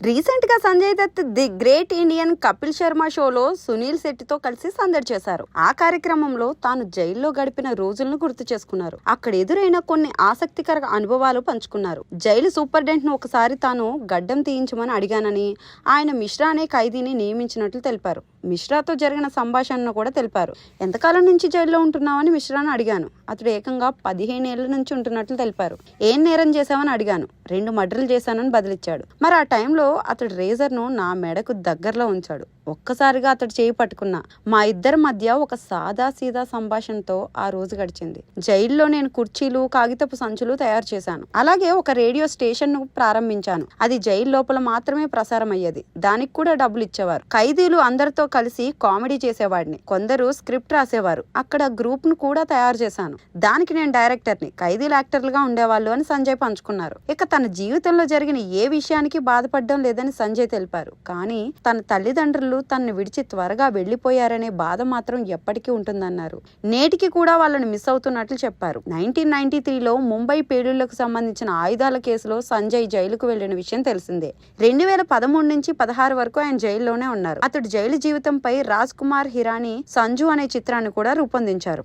Recent గా Sanjay Dutt the great Indian Kapil Sharma షోలో సునీల్ శెట్టితో కలిసి సందడి చేశారు. ఆ కార్యక్రమంలో తాను జైల్లో గడిపిన రోజులను గుర్తు చేసుకున్నారు. అక్కడ ఎదురైన కొన్ని ఆసక్తికర అనుభవాలు పంచుకున్నారు. జైలు సూపరింటెండెంట్ ను ఒకసారి తాను గడ్డం తీయించమని అడిగానని, ఆయన మిశ్రా అనే ఖైదీని నియమించినట్లు తెలిపారు. మిశ్రాతో జరిగిన సంభాషణను కూడా తెలిపారు. ఎంతకాలం నుంచి జైల్లో ఉంటున్నావని మిశ్రాను అడిగాను. అతడు ఏకంగా 15 ఏళ్ల నుంచి ఉంటున్నట్లు తెలిపారు. ఏం నేరం చేశావని అడిగాను. 2 మర్డర్లు చేశానని బదిలిచ్చాడు. మరి ఆ టైంలో అతడు రేజర్ను నా మెడకు దగ్గరలో ఉంచాడు. ఒక్కసారిగా అతడు చేయి పట్టుకున్నా. మా ఇద్దరి మధ్య ఒక సాదా సీదా సంభాషణతో ఆ రోజు గడిచింది. జైల్లో నేను కుర్చీలు, కాగితపు సంచులు తయారు చేశాను. అలాగే ఒక రేడియో స్టేషన్ ను ప్రారంభించాను. అది జైలు లోపల మాత్రమే ప్రసారం అయ్యేది. దానికి కూడా డబ్బులు ఇచ్చేవారు. ఖైదీలు అందరితో కలిసి కామెడీ చేసేవాడిని. కొందరు స్క్రిప్ట్ రాసేవారు. అక్కడ గ్రూప్ ను కూడా తయారు చేశాను. దానికి నేను డైరెక్టర్ని, ఖైదీలు యాక్టర్లుగా ఉండేవాళ్ళు అని సంజయ్ పంచుకున్నారు. ఇక తన జీవితంలో జరిగిన ఏ విషయానికి బాధపడడం లేదని సంజయ్ తెలిపారు. కానీ తన తల్లిదండ్రులు తనను విడిచి త్వరగా వెళ్లిపోయారనే బాధ మాత్రం ఎప్పటికీ ఉంటుందన్నారు. నేటికి కూడా వాళ్ళని మిస్ అవుతున్నట్లు చెప్పారు. 1993లో ముంబై పేలుళ్లకు సంబంధించిన ఆయుధాల కేసులో సంజయ్ జైలుకు వెళ్లిన విషయం తెలిసిందే. 2013 నుంచి 16 వరకు ఆయన జైల్లోనే ఉన్నారు. అతడు జైలు జీవితంపై రాజ్ కుమార్ హిరానీ సంజు అనే చిత్రాన్ని కూడా రూపొందించారు.